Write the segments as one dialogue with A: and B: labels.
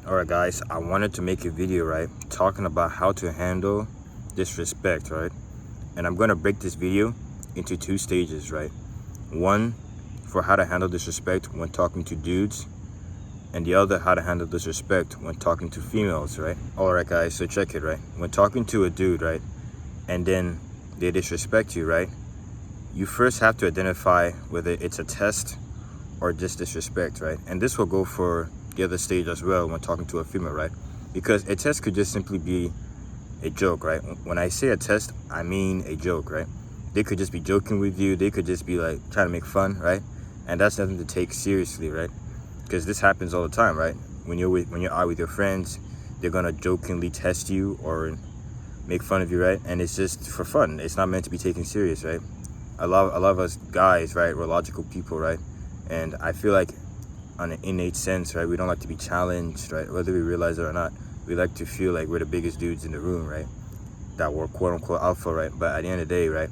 A: Alright guys, I wanted to make a video, right, talking about how to handle disrespect, right? And I'm gonna break this video into two stages, right? One for how to handle disrespect when talking to dudes, and the other how to handle disrespect when talking to females, right? Alright guys, so check it, right? When talking to a dude, right, and then they disrespect you, right, you first have to identify whether it's a test or just disrespect, right? And this will go for the other stage as well when talking to a female, right? Because a test could just simply be a joke, right? When I say a test, I mean a joke, right? They could just be joking with you. They could just be like trying to make fun, right? And that's nothing to take seriously, right? Because this happens all the time, right? When you're out with your friends, they're gonna jokingly test you or make fun of you, right? And it's just for fun. It's not meant to be taken serious, right? I love us guys, right? We're logical people, right? And I feel like on an innate sense, right, we don't like to be challenged, right? Whether we realize it or not, we like to feel like we're the biggest dudes in the room, right? That we're quote unquote alpha, right? But at the end of the day, right,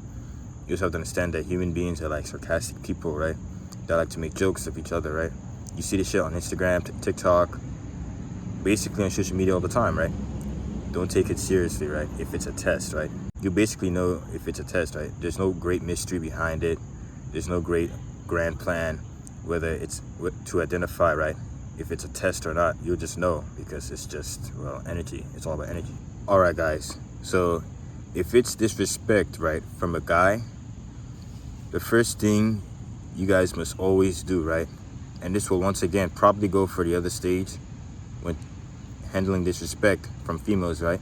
A: you just have to understand that human beings are like sarcastic people, right? That like to make jokes of each other, right? You see this shit on Instagram, TikTok, basically on social media all the time, right? Don't take it seriously, right? If it's a test, right? You basically know if it's a test, right? There's no great mystery behind it. There's no great grand plan, whether it's to identify, right, if it's a test or not. You'll just know because it's just, well, energy. It's all about energy. All right, guys. So if it's disrespect, right, from a guy, the first thing you guys must always do, right, and this will once again probably go for the other stage when handling disrespect from females, right,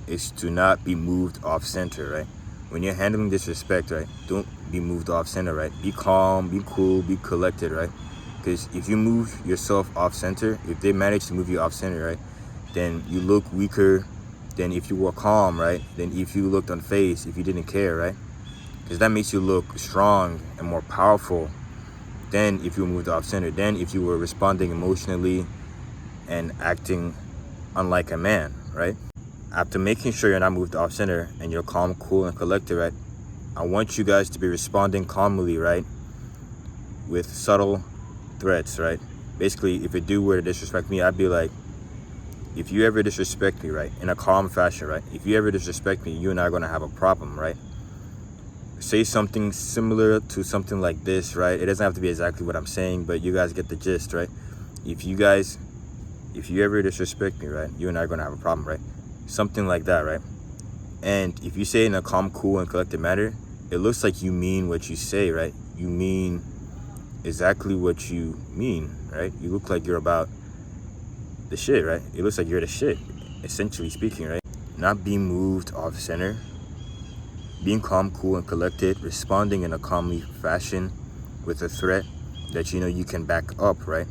A: is to not be moved off center, right? When you're handling disrespect, right, don't be moved off center, right? Be calm, be cool, be collected, right? Because if you move yourself off center, if they manage to move you off center, right, then you look weaker than if you were calm, right? Then if you looked unfazed, if you didn't care, right? Because that makes you look strong and more powerful than if you were moved off center, then if you were responding emotionally and acting unlike a man, right? After making sure you're not moved off center and you're calm, cool, and collected, right, I want you guys to be responding calmly, right, with subtle threats, right? Basically, if a dude were to disrespect me, I'd be like, if you ever disrespect me, right, in a calm fashion, right, if you ever disrespect me, you and I are going to have a problem, right? Say something similar to something like this, right? It doesn't have to be exactly what I'm saying, but you guys get the gist, right? If you ever disrespect me, right, you and I are going to have a problem, right? Something like that, right? And if you say it in a calm, cool, and collected manner, it looks like you mean what you say, right? You mean exactly what you mean, right? You look like you're about the shit, right? It looks like you're the shit, essentially speaking, right? Not being moved off center, being calm, cool, and collected, responding in a calmly fashion with a threat that you know you can back up, right?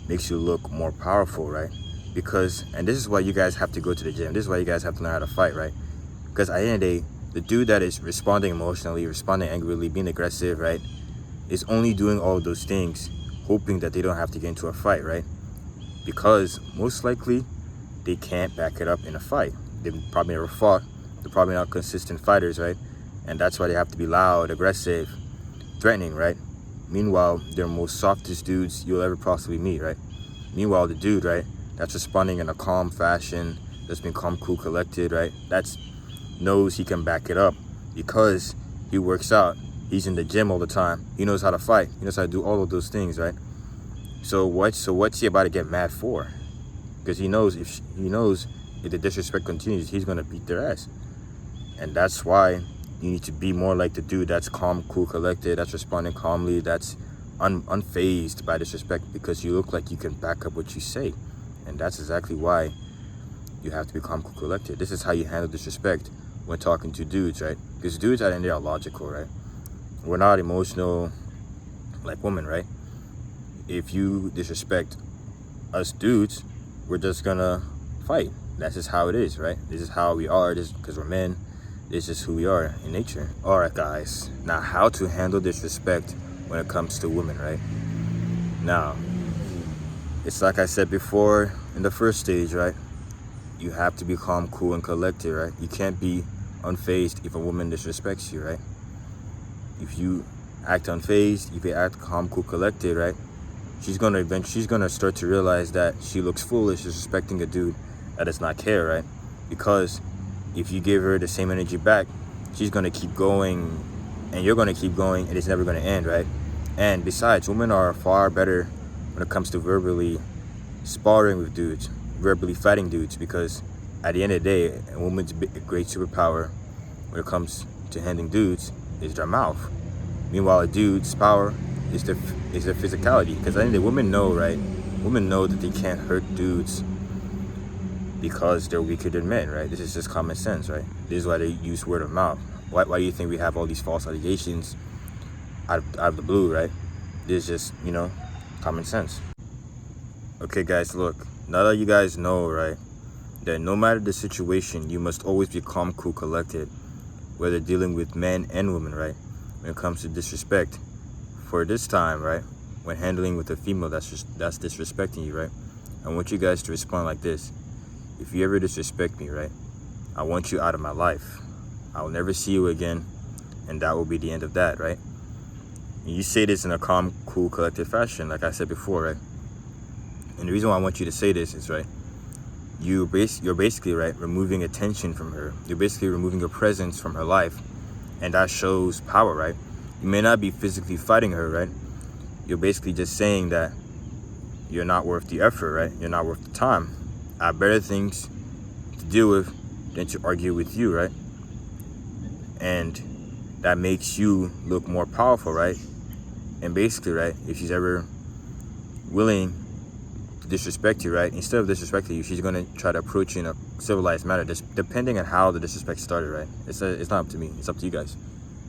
A: Makes you look more powerful, right? Because, and this is why you guys have to go to the gym. This is why you guys have to learn how to fight, right? Because at the end of the day, the dude that is responding emotionally, responding angrily, being aggressive, right, is only doing all of those things hoping that they don't have to get into a fight, right? Because most likely they can't back it up in a fight. They've probably never fought. They're probably not consistent fighters, right? And that's why they have to be loud, aggressive, threatening, right? Meanwhile, they're most softest dudes you'll ever possibly meet, right? Meanwhile, the dude, right, that's responding in a calm fashion, that's been calm, cool, collected, right? That's knows he can back it up because he works out. He's in the gym all the time. He knows how to fight. He knows how to do all of those things, right? So what's he about to get mad for? Because he knows if the disrespect continues, he's gonna beat their ass. And that's why you need to be more like the dude that's calm, cool, collected, that's responding calmly, that's unfazed by disrespect, because you look like you can back up what you say. And that's exactly why you have to be calm, cool, collected. This is how you handle disrespect when talking to dudes, right? Because dudes at the end, they are logical, right? We're not emotional like women, right? If you disrespect us dudes, we're just gonna fight. That's just how it is, right? This is how we are, just because we're men. This is who we are in nature. All right, guys. Now, how to handle disrespect when it comes to women, right? Now, it's like I said before in the first stage, right? You have to be calm, cool, and collected, right? You can't be unfazed if a woman disrespects you, right? If you act unfazed, if you act calm, cool, collected, right, she's gonna start to realize that she looks foolish disrespecting a dude that does not care, right? Because if you give her the same energy back, she's gonna keep going, and you're gonna keep going, and it's never gonna end, right? And besides, women are far better when it comes to verbally sparring with dudes, verbally fighting dudes, because at the end of the day, a woman's great superpower when it comes to handling dudes is their mouth. Meanwhile, a dude's power is their physicality, because I think the women know, right? Women know that they can't hurt dudes because they're weaker than men, right? This is just common sense, right? This is why they use word of mouth. Why do you think we have all these false allegations out of the blue, right? This is just, common sense. Okay, guys, look. Now that you guys know, right, that no matter the situation, you must always be calm, cool, collected, whether dealing with men and women, right? When it comes to disrespect, for this time, right, when handling with a female that's disrespecting you, right, I want you guys to respond like this. If you ever disrespect me, right, I want you out of my life. I will never see you again, and that will be the end of that, right? And you say this in a calm, cool, collected fashion, like I said before, right? And the reason why I want you to say this is, right, you're basically, right, removing attention from her. You're basically removing your presence from her life, and that shows power, right? You may not be physically fighting her, right? You're basically just saying that you're not worth the effort, right? You're not worth the time. I have better things to deal with than to argue with you, right? And that makes you look more powerful, right? And basically, right, if she's ever willing to disrespect you, right, instead of disrespecting you, she's going to try to approach you in a civilized manner, just depending on how the disrespect started, right? It's not up to me. It's up to you guys.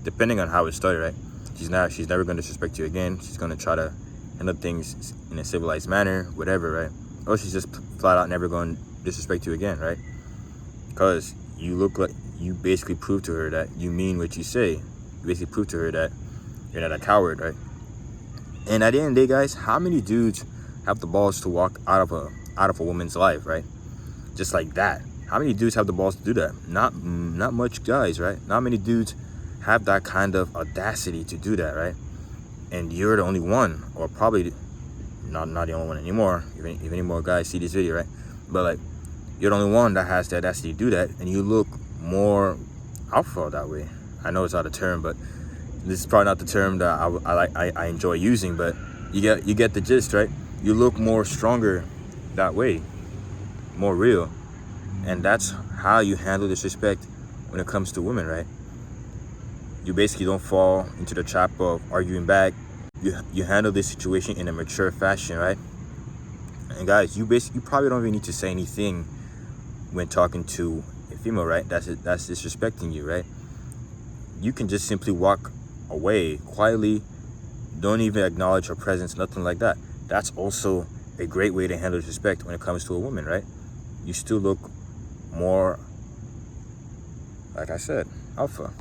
A: Depending on how it started, right? She's never going to disrespect you again. She's going to try to handle things in a civilized manner, whatever, right? Or she's just flat out never going to disrespect you again, right? Because you basically prove to her that you mean what you say. You basically prove to her that you're not a coward, right? And at the end of the day, guys, how many dudes have the balls to walk out of a woman's life, right? Just like that. How many dudes have the balls to do that? Not much guys, right? Not many dudes have that kind of audacity to do that, right? And you're the only one, or probably not the only one anymore, if any more guys see this video, right? But like, you're the only one that has the audacity to do that, and you look more alpha that way. I know it's not a term, but this is probably not the term that I enjoy using, but you get the gist, right? You look more stronger that way, more real. And that's how you handle disrespect when it comes to women, right? You basically don't fall into the trap of arguing back. You handle this situation in a mature fashion, right? And guys, you probably don't even need to say anything when talking to a female, right? That's disrespecting you, right? You can just simply walk away quietly. Don't even acknowledge her presence, nothing like that. That's also a great way to handle disrespect when it comes to a woman, right? You still look more, like I said, alpha.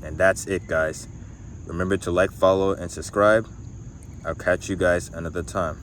A: And that's it, guys. Remember to like, follow, and subscribe. I'll catch you guys another time.